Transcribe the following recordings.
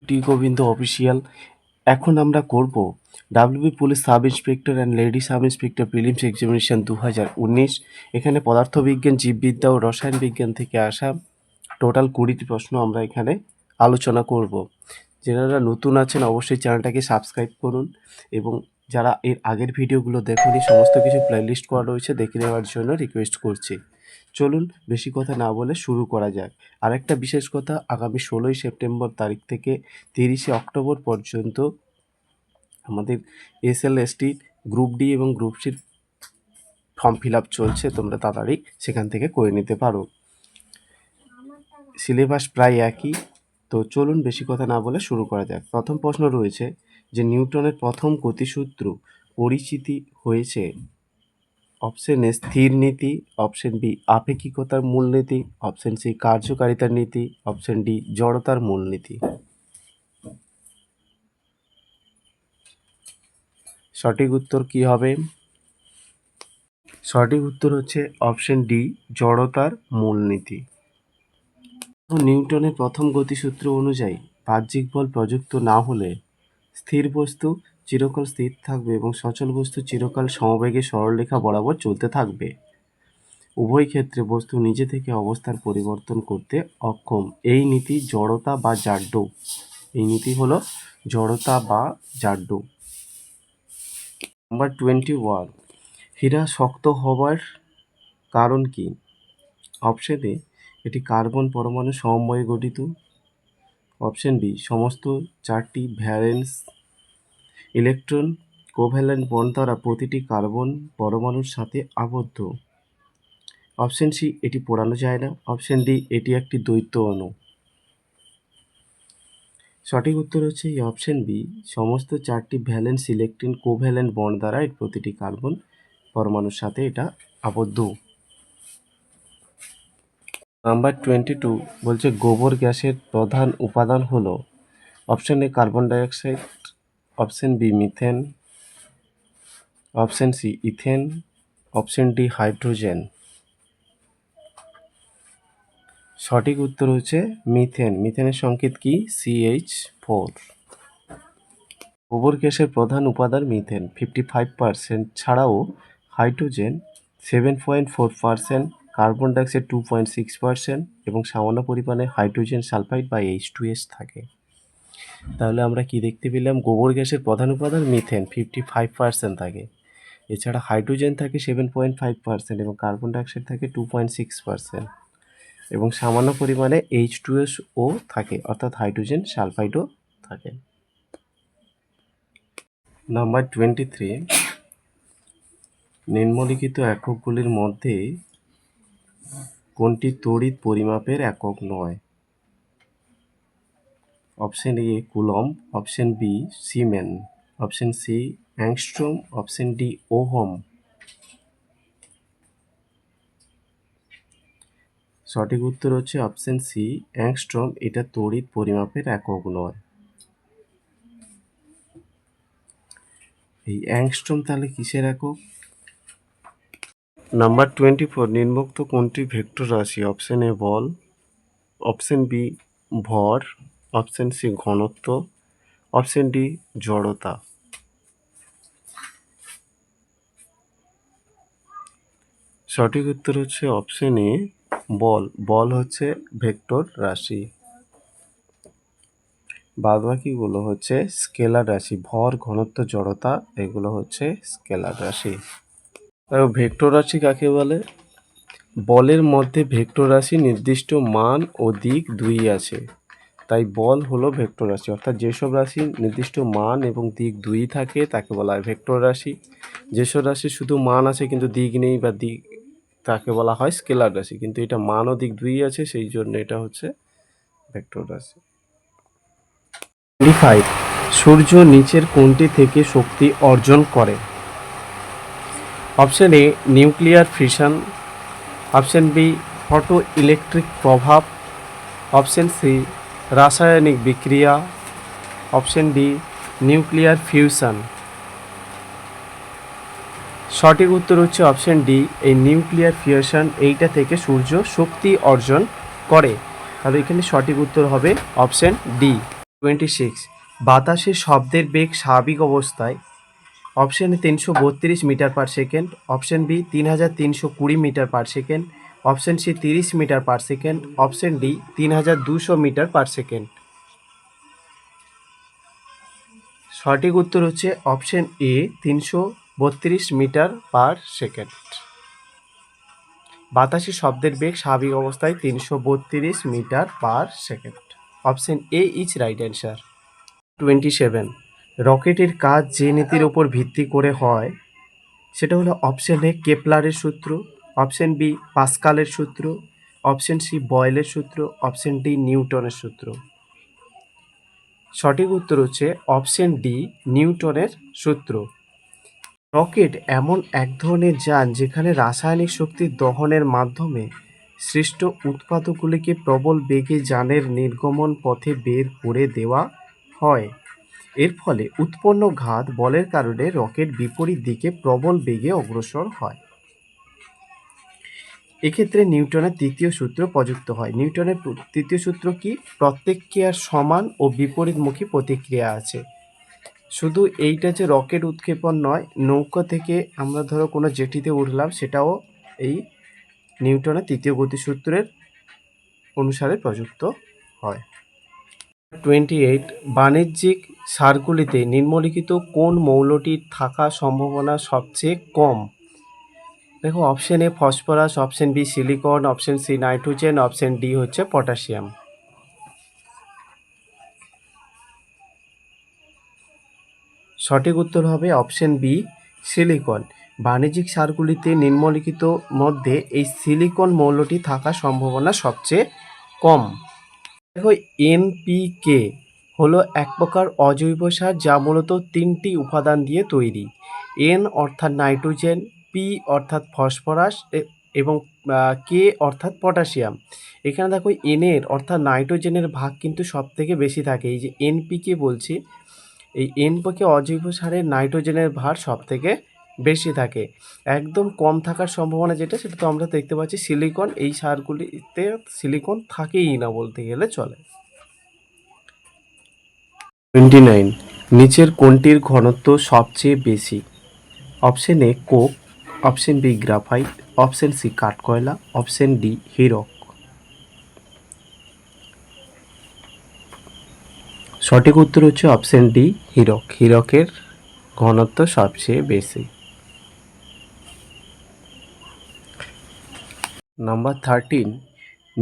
টি Govinda official. এখন আমরা করব WB police sub inspector and lady sub inspector prelims examination 2019। এখানে পদার্থবিজ্ঞান, জীববিদ্যা ও রসায়ন বিজ্ঞান থেকে আসা টোটাল 20টি প্রশ্ন আমরা এখানে আলোচনা করব। যারা নতুন আছেন অবশ্যই চ্যানেলটাকে সাবস্ক্রাইব করুন এবং যারা এর আগের ভিডিওগুলো দেখেনি সমস্ত কিছু প্লেলিস্ট করা রয়েছে, দেখে নেওয়ার জন্য রিকোয়েস্ট করছি। চলুন বেশি কথা না বলে শুরু করা যাক। আরেকটা বিশেষ কথা, আগামী 16ই সেপ্টেম্বর তারিখ থেকে 30শে অক্টোবর পর্যন্ত আমাদের এসএলএসটি গ্রুপ ডি এবং গ্রুপ সির ফর্ম ফিল আপ চলছে, তোমরা তাড়াতাড়ি সেখান থেকে করে নিতে পারো। সিলেবাস প্রায় একই, তো চলুন বেশি কথা না বলে শুরু করা যাক। প্রথম প্রশ্ন রয়েছে যে নিউটনের প্রথম গতিসূত্র পরিচিতি হয়েছে অপশন এ স্থির নীতি, অপশন বি আপেক্ষিকতার মূলনীতি, অপশন সি কার্যকারিতার নীতি, অপশন ডি জড়তার মূলনীতি। সঠিক উত্তর কি হবে? সঠিক উত্তর হচ্ছে অপশন ডি জড়তার মূলনীতি। নিউটনের প্রথম গতিসূত্র অনুযায়ী বাহ্যিক বল প্রযুক্ত না হলে স্থির বস্তু চিরকাল স্থির থাকবে এবং সচল বস্তু চিরকাল সমবেগে সরলরেখা বরাবর চলতে থাকবে। উভয় ক্ষেত্রে বস্তু নিজে থেকে অবস্থান পরিবর্তন করতে অক্ষম। এই নীতি জড়তা বা জাড্য। এই নীতি হলো জড়তা বা জাড্য। নাম্বার 21, হীরা শক্ত হবার কারণ কি? অপশন এ এটি কার্বন পরমাণু সমন্বয়ে গঠিত, অপশন বি সমস্ত 4টি ভ্যালেন্স ইলেকট্রন কোভ্যালেন্ট বন্ড দ্বারা প্রতিটি কার্বন পরমাণুর সাথে আবদ্ধ, অপশন সি এটি পোড়ানো যায় না, অপশন ডি এটি একটি দ্বৈত অণু। সঠিক উত্তর হচ্ছে এই অপশন বি, সমস্ত 4টি ভ্যালেন্স ইলেকট্রন কোভ্যালেন্ট বন্ড দ্বারা এর প্রতিটি কার্বন পরমাণুর সাথে এটা আবদ্ধ। নাম্বার 22 বলছে গোবর গ্যাসের প্রধান উপাদান হলো option A carbon dioxide, option B methane, option C ethane, option D hydrogen. সঠিক উত্তর হচ্ছে মিথেন। মিথেনের সংকেত কি? CH4। গোবর গ্যাসের প্রধান উপাদান মিথেন 55% ছাড়াও হাইড্রোজেন 7.4%, কার্বন ডাইঅক্সাইড 2.6% এবং সামান্য পরিমাণে হাইড্রোজেন সালফাইড বা H2S থাকে। তাহলে আমরা কি দেখতে পেলাম? গোবর গ্যাসের প্রধান উপাদান মিথেন 55% থাকে, এছাড়া হাইড্রোজেন থাকে 7.5% এবং কার্বন ডাইঅক্সাইড থাকে 2.6% এবং সামান্য পরিমাণে H2SO থাকে, অর্থাৎ হাইড্রোজেন সালফাইডও থাকে। নাম্বার 23, নিম্নলিখিত এককগুলির মধ্যে কোনটি তড়িৎ পরিমাপের একক নয়? Option A coulomb, option B siemens, option C angstrom, option D ohm. সঠিক উত্তর হচ্ছে অপশন সি অ্যাংস্ট্রম। এটা তড়িৎ পরিমাপের একক নয়। এই অ্যাংস্ট্রম তাহলে কিসের একক? নাম্বার 24, নিম্নোক্ত কোনটি ভেক্টর রাশি? অপশন এ বল, অপশন বি ভর, অপশন সি ঘনত্ব, অপশন ডি জড়তা। সঠিক উত্তর হচ্ছে অপশন এ বল। বল হচ্ছে ভেক্টর রাশি, বাদবাকিগুলো হচ্ছে স্কেলার রাশি। ভর, ঘনত্ব, জড়তা এগুলো হচ্ছে স্কেলার রাশি। ভেক্টর রাশি কাকে বলে? বলের মধ্যে ভেক্টর রাশি নির্দিষ্ট মান ও দিক দুই আছে, তাই বল হলো ভেক্টর রাশি। অর্থাৎ যেসব রাশি নির্দিষ্ট মান এবং দিক দুই থাকে তাকে বলা হয় ভেক্টর রাশি। যেসব রাশি শুধু মান আছে কিন্তু দিক নেই বা দিক, তাকে বলা হয় স্কেলার রাশি। কিন্তু এটা মান ও দিক দুই আছে, সেই জন্য এটা হচ্ছে ভেক্টর রাশি। 25, সূর্য নিচের কোনটি থেকে শক্তি অর্জন করে? Option A nuclear fission, option B photo electric প্রভাব, অপশন সি রাসায়নিক বিক্রিয়া, অপশন ডি নিউক্লিয়ার ফিউশন। সঠিক উত্তর হচ্ছে অপশন ডি, এই নিউক্লিয়ার ফিউশন, এইটা থেকে সূর্য শক্তি অর্জন করে। তাহলে এখানে সঠিক উত্তর হবে অপশন ডি। 26, বাতাসে শব্দের বেগ স্বাভাবিক অবস্থায় option A 332 metre per second, option B 3320 metre per second, option C 30 metre per second, option D 3200 metre per second. সঠিক উত্তর হচ্ছে option A 332 metre per second. বাতাসে শব্দের বেগ স্বাভাবিক অবস্থায় 332 metre per second. Option A is right answer. 27, রকেটের কাজ যে নীতির ওপর ভিত্তি করে হয় সেটা হলো অপশন এ কেপলারের সূত্র, অপশন বি পাস্কালের সূত্র, অপশন সি বয়েলের সূত্র, অপশন ডি নিউটনের সূত্র। সঠিক উত্তর হচ্ছে অপশন ডি নিউটনের সূত্র। রকেট এমন এক ধরনের যান যেখানে রাসায়নিক শক্তির দহনের মাধ্যমে সৃষ্ট উৎপাদকগুলিকে প্রবল বেগে যানের নির্গমন পথে বের করে দেওয়া হয়। এর ফলে উৎপন্ন ঘাত বলের কারণে রকেট বিপরীত দিকে প্রবল বেগে অগ্রসর হয়। এক্ষেত্রে নিউটনের তৃতীয় সূত্র প্রযুক্ত হয়। নিউটনের তৃতীয় সূত্র কি? প্রত্যেক ক্রিয়ার সমান ও বিপরীতমুখী প্রতিক্রিয়া আছে। শুধু এইটা যে রকেট উৎক্ষেপণ নয়, নৌকা থেকে আমরা ধরো কোনো জেটিতে উঠলাম, সেটাও এই নিউটনের তৃতীয় গতিসূত্রের অনুসারে প্রযুক্ত হয়। 28, বাণিজ্যিক সারগুলিতে নিম্নলিখিত কোন মৌলটির থাকার সম্ভাবনা সবচেয়ে কম? দেখো, option A phosphorus, option B silicon, option C nitrogen, option D হচ্ছে পটাশিয়াম। সঠিক উত্তর হবে অপশন বি সিলিকন। বাণিজ্যিক সারগুলিতে নিম্নলিখিত মধ্যে এই সিলিকন মৌলটি থাকার সম্ভাবনা সবচেয়ে কম। দেখো, এনপিকে হলো এক প্রকার অজৈব সার যা মূলত 3টি উপাদান দিয়ে তৈরি। এন অর্থাৎ নাইট্রোজেন, পি অর্থাৎ ফসফরাস এবং কে অর্থাৎ পটাশিয়াম। এখানে দেখো এনের অর্থাৎ নাইট্রোজেনের ভাগ কিন্তু সব থেকে বেশি থাকে। এই যে এনপিকে বলছি, এই এনপিকে অজৈব সারের নাইট্রোজেনের ভার সব থেকে বেশি থাকে। একদম কম থাকার সম্ভাবনা যেটা, সেটা তো আমরা দেখতে পাচ্ছি সিলিকন। এই সারগুলিতে সিলিকন থাকেই না বলতে গেলে চলে। 29, নিচের কোনটির ঘনত্ব সবচেয়ে বেশি? Option A coke, option B graphite, option C কাঠকয়লা, অপশন ডি হীরক। সঠিক উত্তর হচ্ছে অপশন ডি হীরক। হীরকের ঘনত্ব সবচেয়ে বেশি। নাম্বার 13,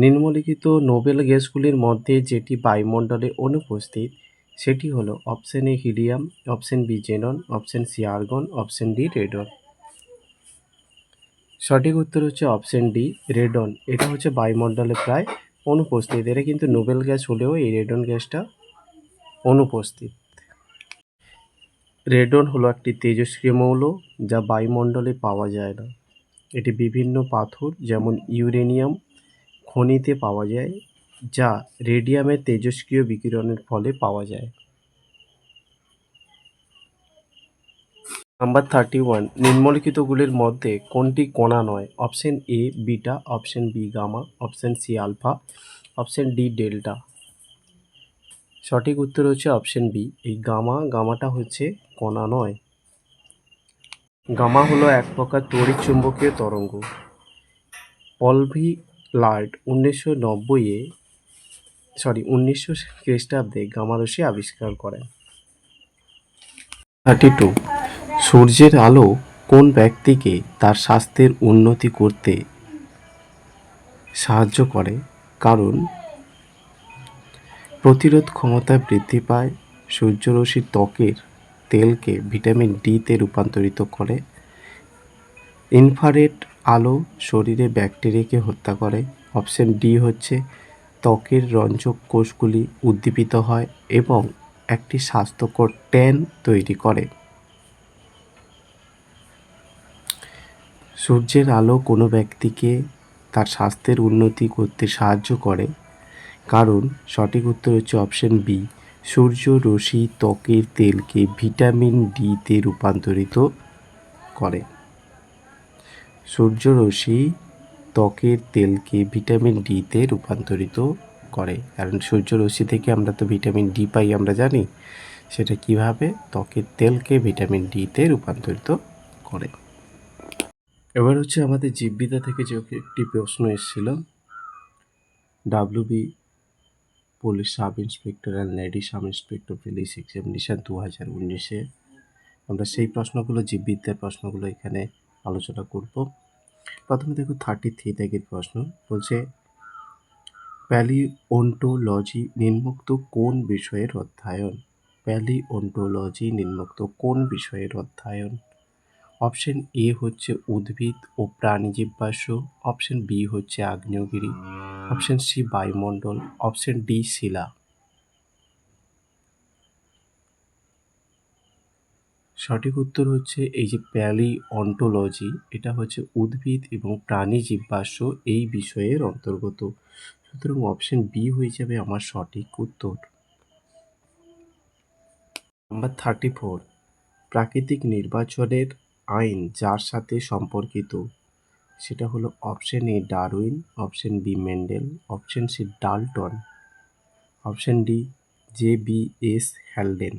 নিম্নলিখিত নোবেল গ্যাসগুলির মধ্যে যেটি বায়ুমণ্ডলে অনুপস্থিত সেটি হলো option A helium, option B xenon, option C argon, option D radon. সঠিক উত্তর হচ্ছে অপশন ডি রেডন। এটা হচ্ছে বায়ুমণ্ডলে প্রায় অনুপস্থিত। এটা কিন্তু নোবেল গ্যাস হলেও এই রেডন গ্যাসটা অনুপস্থিত। রেডন হলো একটি তেজস্ক্রিয় মৌল যা বায়ুমণ্ডলে পাওয়া যায় না। এটি বিভিন্ন পাথর যেমন ইউরেনিয়াম খনিতে পাওয়া যায়, যা রেডিয়ামের তেজস্ক্রিয় বিকিরণের ফলে পাওয়া যায়। নাম্বার 31, নিম্নলিখিতগুলির মধ্যে কোনটি কণা নয়? Option A beta, option B gamma, option C alpha, option D delta. সঠিক উত্তর হচ্ছে অপশন বি এই গামাটা হচ্ছে কণা নয়। গামা হলো এক প্রকার তড়িৎ চুম্বকীয় তরঙ্গ। পলভিলার্ড 1900 খ্রিস্টাব্দে গামা রশ্মি আবিষ্কার করেন। 32, সূর্যের আলো কোন ব্যক্তিকে তার স্বাস্থ্যের উন্নতি করতে সাহায্য করে? কারণ প্রতিরোধ ক্ষমতা বৃদ্ধি পায়, সূর্যরশ্মি ত্বকের তেলকে ভিটামিন ডিতে রূপান্তরিত করে, ইনফ্রারেড আলো শরীরে ব্যাকটেরিয়াকে হত্যা করে, অপশন ডি হচ্ছে ত্বকের রঞ্জক কোষগুলি উদ্দীপিত হয় এবং একটি স্বাস্থ্যকর ট্যান তৈরি করে। সূর্যের আলো কোনো ব্যক্তিকে তার স্বাস্থ্যের উন্নতি করতে সাহায্য করে কারণ সঠিক উত্তর হচ্ছে অপশন বি সূর্য রশ্মি ত্বকের তেলকে ভিটামিন ডিতে রূপান্তরিত করে। সূর্য রশ্মি ত্বকের তেলকে ভিটামিন ডিতে রূপান্তরিত করে, কারণ সূর্যরশ্মি থেকে আমরা তো ভিটামিন ডি পাই আমরা জানি। সেটা কিভাবে ত্বকের তেলকে ভিটামিন ডিতে রূপান্তরিত করে। এবার হচ্ছে আমাদের জীববিদ্যা থেকে যে একটি প্রশ্ন এসেছিল, WB police sub inspector and lady sub inspector police examination 2019-এ আমরা সেই প্রশ্নগুলো, জীববিদ্যার প্রশ্নগুলো এখানে আলোচনা করব। প্রথমে দেখো 33 দাগের প্রশ্ন বলছে, প্যালিওন্টোলজি নিম্নোক্ত কোন বিষয়ের অধ্যয়ন? প্যালিওন্টোলজি নিম্নোক্ত কোন বিষয়ের অধ্যয়ন? অপশন এ হচ্ছে উদ্ভিদ ও প্রাণী জীবাশ্ম, অপশন বি হচ্ছে আগ্নেয়গিরি, অপশন সি বায়ুমণ্ডল, অপশন ডি শিলা। সঠিক উত্তর হচ্ছে এই যে প্যালিওন্টোলজি, এটা হচ্ছে উদ্ভিদ এবং প্রাণী জীবাশ্ম এই বিষয়ের অন্তর্গত। সুতরাং অপশন বি হয়ে যাবে আমার সঠিক উত্তর। নাম্বার 34, প্রাকৃতিক নির্বাচনের আইন যার সাথে সম্পর্কিত? সেটা হলো option A Darwin, option B Mendel, option C Dalton, option D J B S. Haldane.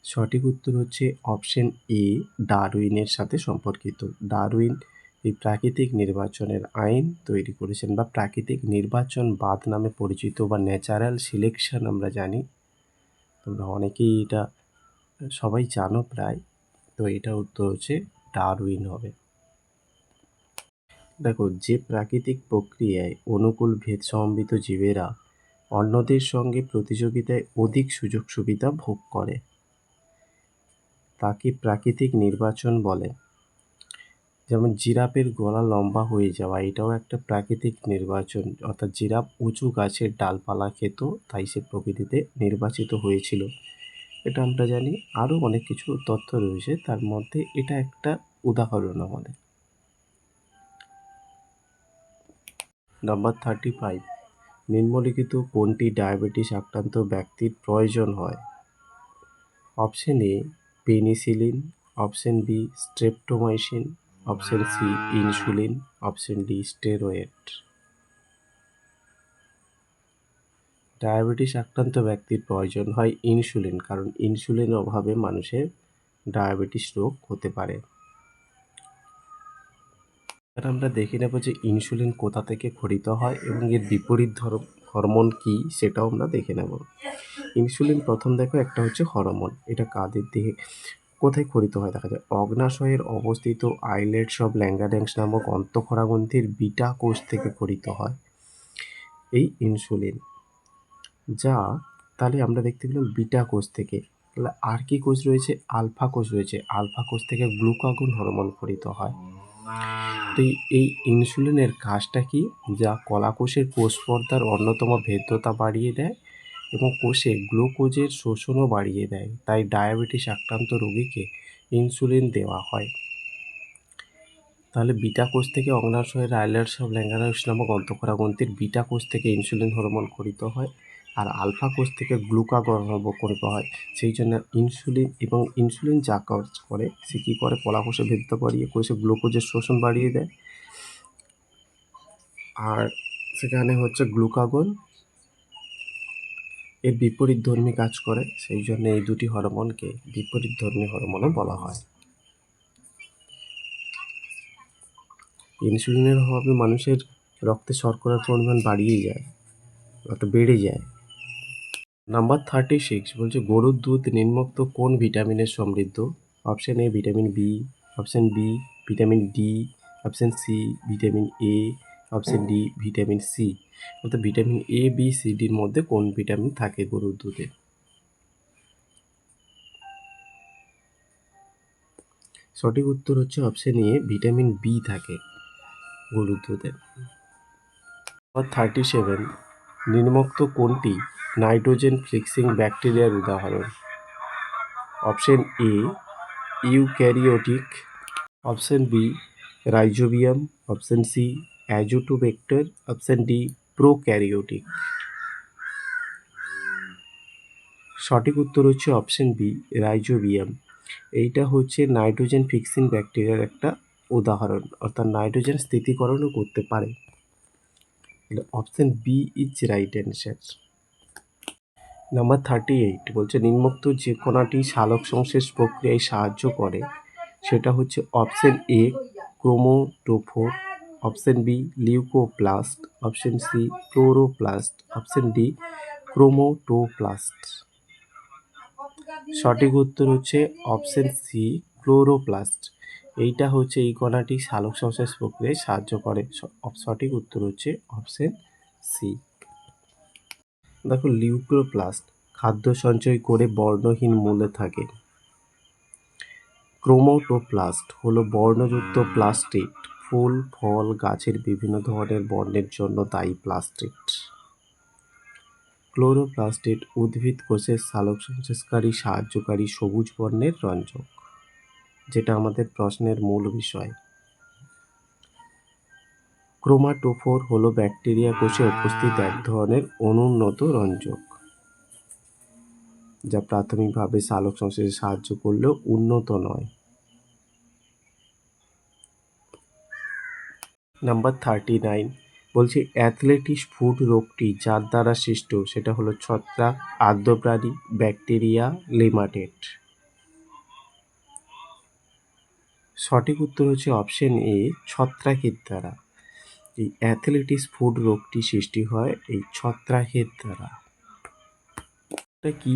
সঠিক উত্তর হচ্ছে অপশন এ ডারউইনের সাথে সম্পর্কিত। ডারউইন এই প্রাকৃতিক নির্বাচনের আইন তৈরি করেছেন, বা প্রাকৃতিক নির্বাচনবাদ নামে পরিচিত, বা ন্যাচারাল সিলেকশন আমরা জানি। তোমরা অনেকেই এটা সবাই জানো প্রায়, তো এটা উত্তর হচ্ছে ডারউইন হবে। দেখো, যে প্রাকৃতিক প্রক্রিয়ায় অনুকূল ভেদ সমন্বিত জীবেরা অন্যদের সঙ্গে প্রতিযোগিতায় অধিক সুযোগ সুবিধা ভোগ করে তাকে প্রাকৃতিক নির্বাচন বলে। যেমন জিরাফের গলা লম্বা হয়ে যাওয়া, এটাও একটা প্রাকৃতিক নির্বাচন, অর্থাৎ জিরাফ উঁচু গাছের ডালপালা খেত, তাই সে প্রকৃতিতে নির্বাচিত হয়েছিল। এটা আমরা জানি। আরও অনেক কিছু তথ্য রয়েছে, তার মধ্যে এটা একটা উদাহরণ আমাদের। নাম্বার 35, নিম্নলিখিত কোনটি ডায়াবেটিস আক্রান্ত ব্যক্তির প্রয়োজন হয়? Option A penicillin, option B streptomycin, option C insulin, option D steroid. Diabetes আক্রান্ত ব্যক্তির প্রয়োজন হয় ইনসুলিন, কারণ ইনসুলিনের অভাবে মানুষের ডায়াবেটিস রোগ হতে পারে। এবার আমরা দেখে নেব যে ইনসুলিন কোথা থেকে খরিত হয় এবং এর বিপরীত হরমোন কি, সেটাও আমরা দেখে নেব। ইনসুলিন প্রথম দেখো একটা হচ্ছে হরমোন, এটা কাদের দেহে কোথায় খরিত হয় দেখা যায়? অগ্নাশয়ের অবস্থিত আইলেটস অফ ল্যাঙ্গারহ্যান্স নামক অন্তঃক্ষরাগ্রন্থির বিটা কোষ থেকে খরিত হয় এই ইনসুলিন। যা তাহলে আমরা দেখতে পেলাম বিটা কোষ থেকে। তাহলে আর কি কোষ রয়েছে? আলফা কোষ রয়েছে। আলফা কোষ থেকে গ্লুকাগন হরমোন খরিত হয়। তো এই ইনসুলিনের কাজটা কি? যা কলাকোষের কোষ পর্দার অন্যতম ভেদ্যতা বাড়িয়ে দেয় এবং কোষে গ্লুকোজের শোষণও বাড়িয়ে দেয়। তাই ডায়াবেটিস আক্রান্ত রোগীকে ইনসুলিন দেওয়া হয়। তাহলে বিটা কোষ থেকে অগ্নাশয়ের আইলেটস অফ ল্যাঙ্গারহ্যান্স নামক অন্তঃক্ষরাগ্রন্থির বিটা কোষ থেকে ইনসুলিন হরমোন খরিত হয়, আর আলফা কোষ থেকে গ্লুকাগন হরমোন খরিত হয়। সেই জন্য ইনসুলিন যা কাজ করে, সে কী করে? কলাকোষে ভেদ্যতা বাড়িয়ে কোষে গ্লুকোজের শোষণ বাড়িয়ে দেয়, আর সেখানে হচ্ছে গ্লুকাগন এর বিপরীতধর্মী কাজ করে। সেই জন্য এই দুটি হরমোনকে বিপরীতধর্মী হরমোনও বলা হয়। ইনসুলিনের অভাবে মানুষের রক্তে শর্করার পরিমাণ বেড়ে যায়। নাম্বার 36 বলছে, গরুর দুধ নিম্নোক্ত কোন ভিটামিনের সমৃদ্ধ? Option A vitamin B, option B vitamin D, option C vitamin A, option D vitamin C. অর্থাৎ ভিটামিন এ, বি, সি, ডির মধ্যে কোন ভিটামিন থাকে গরুর দুধে? সঠিক উত্তর হচ্ছে অপশন এ ভিটামিন বি থাকে গরুর দুধে। 37, নিম্নোক্ত কোনটি নাইট্রোজেন ফিক্সিং ব্যাকটেরিয়ার উদাহরণ? Option A eukaryotic, option B rhizobium, option C azotobacter, option D prokaryotic. সঠিক উত্তর হচ্ছে অপশন বি রাইজোবিয়াম। এইটা হচ্ছে নাইট্রোজেন ফিক্সিং ব্যাকটেরিয়ার একটা উদাহরণ, অর্থাৎ নাইট্রোজেন স্থিতিকরণও করতে পারে। Option B is right answer. Number 38 বলছে নিম্নোক্ত যে কণাটি সালোক সংশ্লেষ প্রক্রিয়ায় সাহায্য করে সেটা হচ্ছে option A chromatophore, option B leucoplast, option C chloroplast, option D chromoplast. সঠিক উত্তর হচ্ছে অপশন সি ক্লোরোপ্লাস্ট। এইটা হচ্ছে এই কণাটি সালোক সংশ্লেষ প্রক্রিয়ায় সাহায্য করে। সঠিক উত্তর হচ্ছে অপশন সি। দেখো লিউকোপ্লাস্ট খাদ্য সঞ্চয় করে বর্ণহীন মূলে থাকে। ক্রোমোটোপ্লাস্ট হলো বর্ণযুক্ত প্লাস্টিড, ফুল ফল গাছের বিভিন্ন ধরনের বর্ণের জন্য দায়ী প্লাস্টিড। ক্লোরোপ্লাস্টিড উদ্ভিদ কোষের সালোক সংশ্লেষকারী সাহায্যকারী সবুজ বর্ণের রঞ্জক, যেটা আমাদের প্রশ্নের মূল বিষয়। ক্রোমাটোফোর হলো ব্যাকটেরিয়া কোষে উপস্থিত এক ধরনের অনুন্নত রঞ্জক, যা প্রাথমিকভাবে সালোক সংশ্লেষে সাহায্য করলেও উন্নত নয়। নাম্বার 39 বলছে অ্যাথলেটিস ফুট রোগটি যার দ্বারা সৃষ্ট সেটা হলো ছত্রাক, আর্দ্রপ্রাণী, ব্যাকটেরিয়া, নেমাটোড। সঠিক উত্তর হচ্ছে অপশন এ ছত্রাকের দ্বারা। এই অ্যাথলেটিস ফুট রোগটি সৃষ্টি হয় এই ছত্রাকের দ্বারা। এটা কি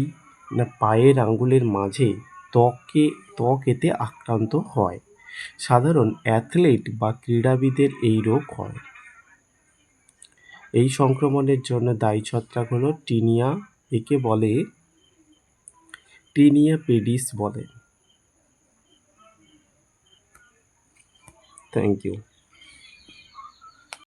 না পায়ের আঙ্গুলের মাঝে ত্বক এতে আক্রান্ত হয়। সাধারণ অ্যাথলেট বা ক্রীড়াবিদের এই রোগ হয়। এই সংক্রমণের জন্য দায়ী ছত্রাক হলো টিনিয়া, একে বলে টিনিয়া পেডিস বলে। Thank you.